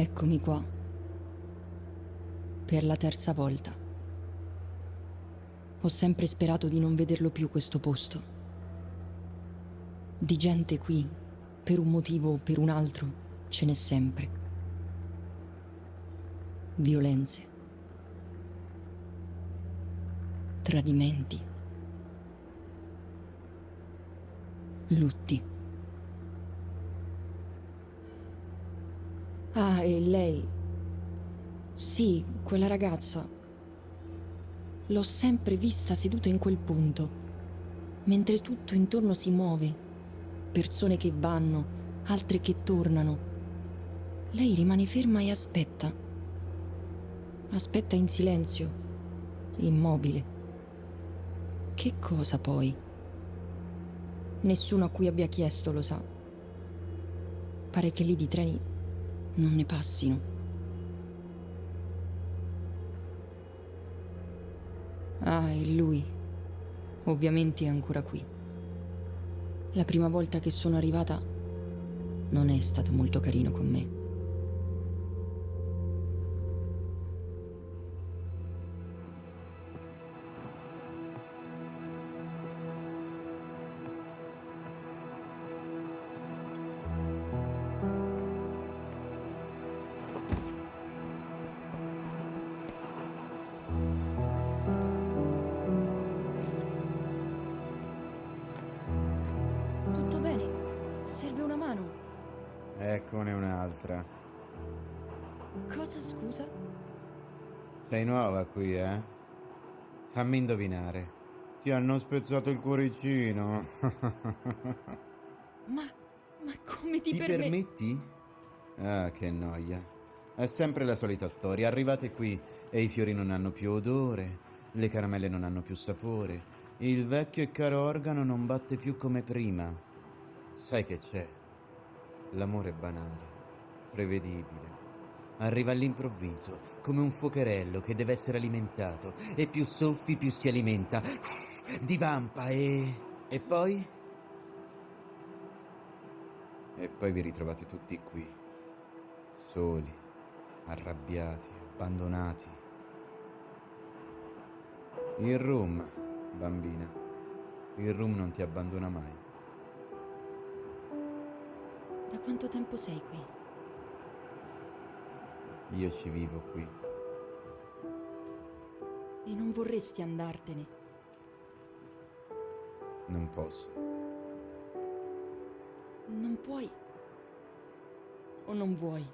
Eccomi qua, per la terza volta. Ho sempre sperato di non vederlo più questo posto. Di gente qui, per un motivo o per un altro, ce n'è sempre. Violenze. Tradimenti. Lutti. Ah, e lei? Sì, quella ragazza. L'ho sempre vista seduta in quel punto, mentre tutto intorno si muove. Persone che vanno, altre che tornano. Lei rimane ferma e aspetta. Aspetta in silenzio, immobile. Che cosa poi? Nessuno a cui abbia chiesto lo sa. Pare che lì di treni non ne passino. Ah, e lui, ovviamente è ancora qui. La prima volta che sono arrivata non è stato molto carino con me. Tutto bene? Serve una mano? Eccone un'altra. Cosa, scusa? Sei nuova qui, eh? Fammi indovinare. Ti hanno spezzato il cuoricino. Ma come ti Ti permetti? Ah, che noia. È sempre la solita storia. Arrivate qui e i fiori non hanno più odore, le caramelle non hanno più sapore, il vecchio e caro organo non batte più come prima. Sai che c'è? L'amore è banale, prevedibile. Arriva all'improvviso, come un fuocherello che deve essere alimentato, e più soffi più si alimenta. Divampa e... E poi? E poi vi ritrovate tutti qui, soli, arrabbiati, abbandonati. Il rum, bambina, il rum non ti abbandona mai. Da quanto tempo sei qui? Io ci vivo qui. E non vorresti andartene? Non posso. Non puoi? O non vuoi?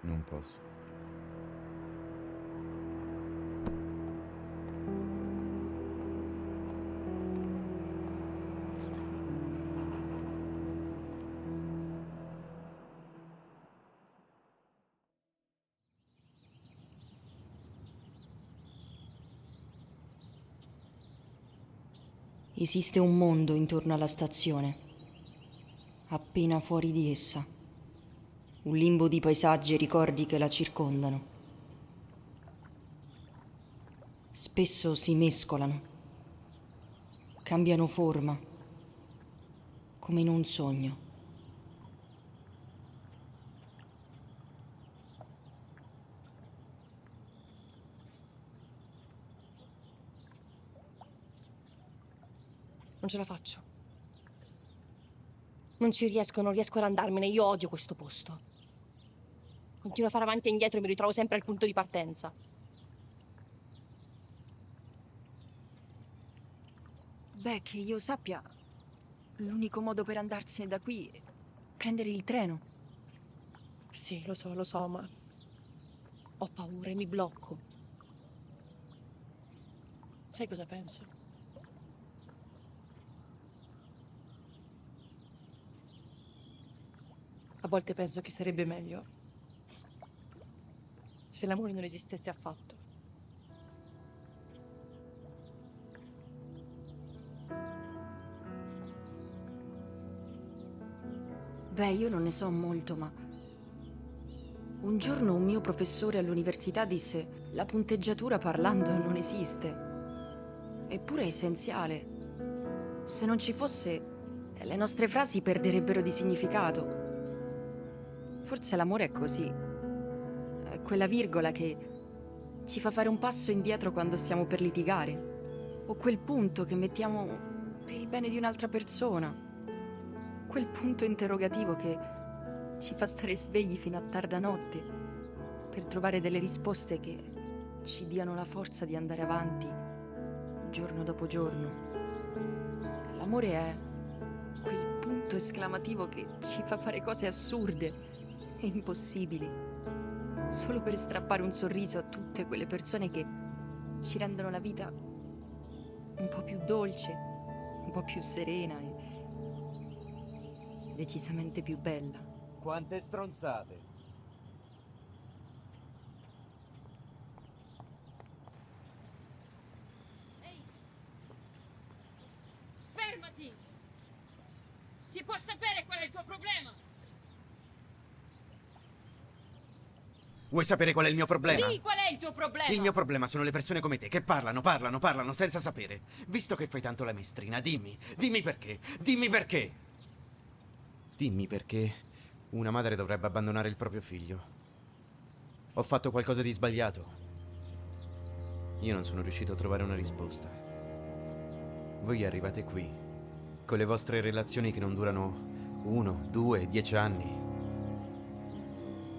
Non posso. Esiste un mondo intorno alla stazione, appena fuori di essa, un limbo di paesaggi e ricordi che la circondano. Spesso si mescolano, cambiano forma, come in un sogno. Non ce la faccio. Non riesco ad andarmene. Io odio questo posto. Continuo a fare avanti e indietro e mi ritrovo sempre al punto di partenza. Beh, che io sappia, l'unico modo per andarsene da qui è prendere il treno. Sì, lo so, ma ho paura e mi blocco. Sai cosa penso? A volte penso che sarebbe meglio se l'amore non esistesse affatto. Beh, io non ne so molto, ma un giorno un mio professore all'università disse: la punteggiatura parlando non esiste, eppure è essenziale. Se non ci fosse, le nostre frasi perderebbero di significato. Forse l'amore è così. È quella virgola che ci fa fare un passo indietro quando stiamo per litigare. O quel punto che mettiamo per il bene di un'altra persona. Quel punto interrogativo che ci fa stare svegli fino a tarda notte per trovare delle risposte che ci diano la forza di andare avanti giorno dopo giorno. L'amore è quel punto esclamativo che ci fa fare cose assurde e impossibili, solo per strappare un sorriso a tutte quelle persone che ci rendono la vita un po' più dolce, un po' più serena e decisamente più bella. Quante stronzate! Fermati! Si può sapere qual è il tuo problema? Vuoi sapere qual è il mio problema? Sì, qual è il tuo problema? Il mio problema sono le persone come te che parlano senza sapere. Visto che fai tanto la maestrina, dimmi perché. Dimmi perché. Dimmi perché una madre dovrebbe abbandonare il proprio figlio. Ho fatto qualcosa di sbagliato. Io non sono riuscito a trovare una risposta. Voi arrivate qui con le vostre relazioni che non durano 1, 2, 10 anni.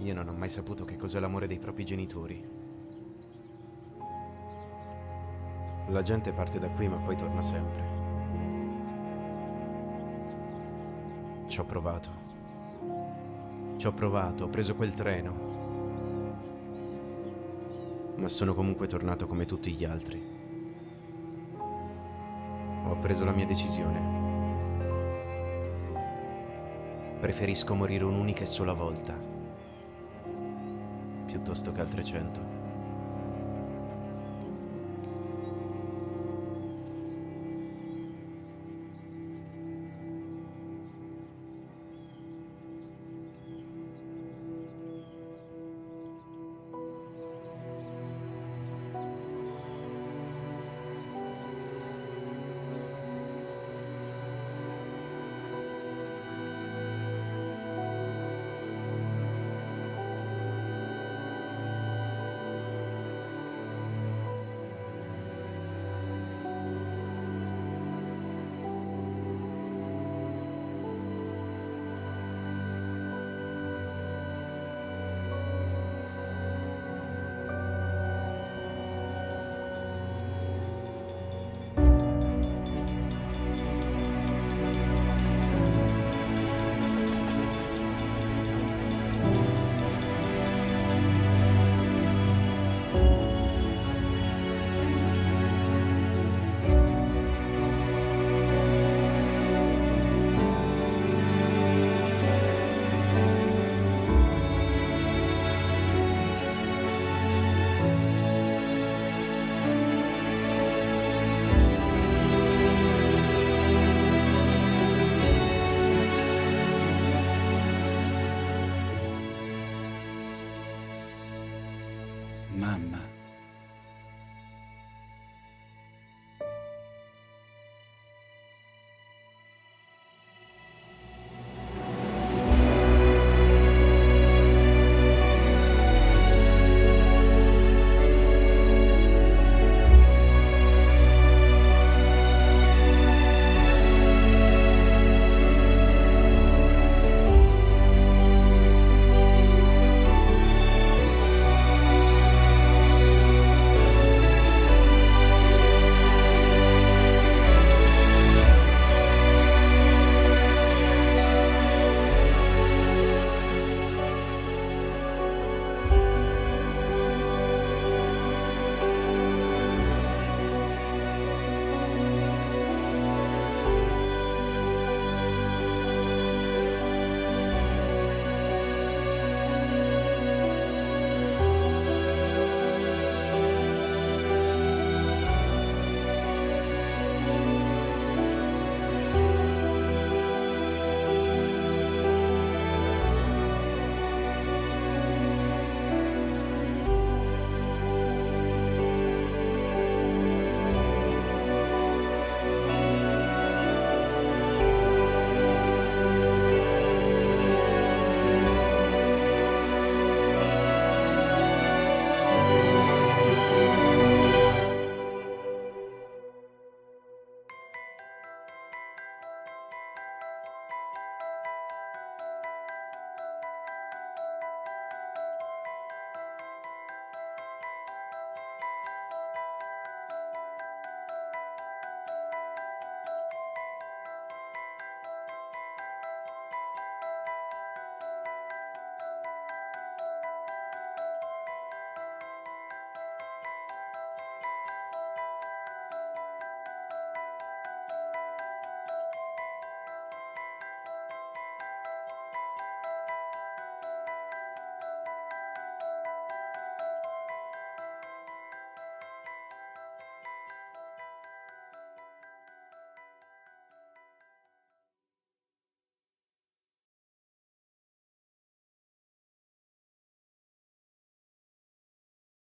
Io non ho mai saputo che cos'è l'amore dei propri genitori. La gente parte da qui ma poi torna sempre. Ci ho provato, ho preso quel treno. Ma sono comunque tornato come tutti gli altri. Ho preso la mia decisione. Preferisco morire un'unica e sola volta piuttosto che altre 100. Mamma.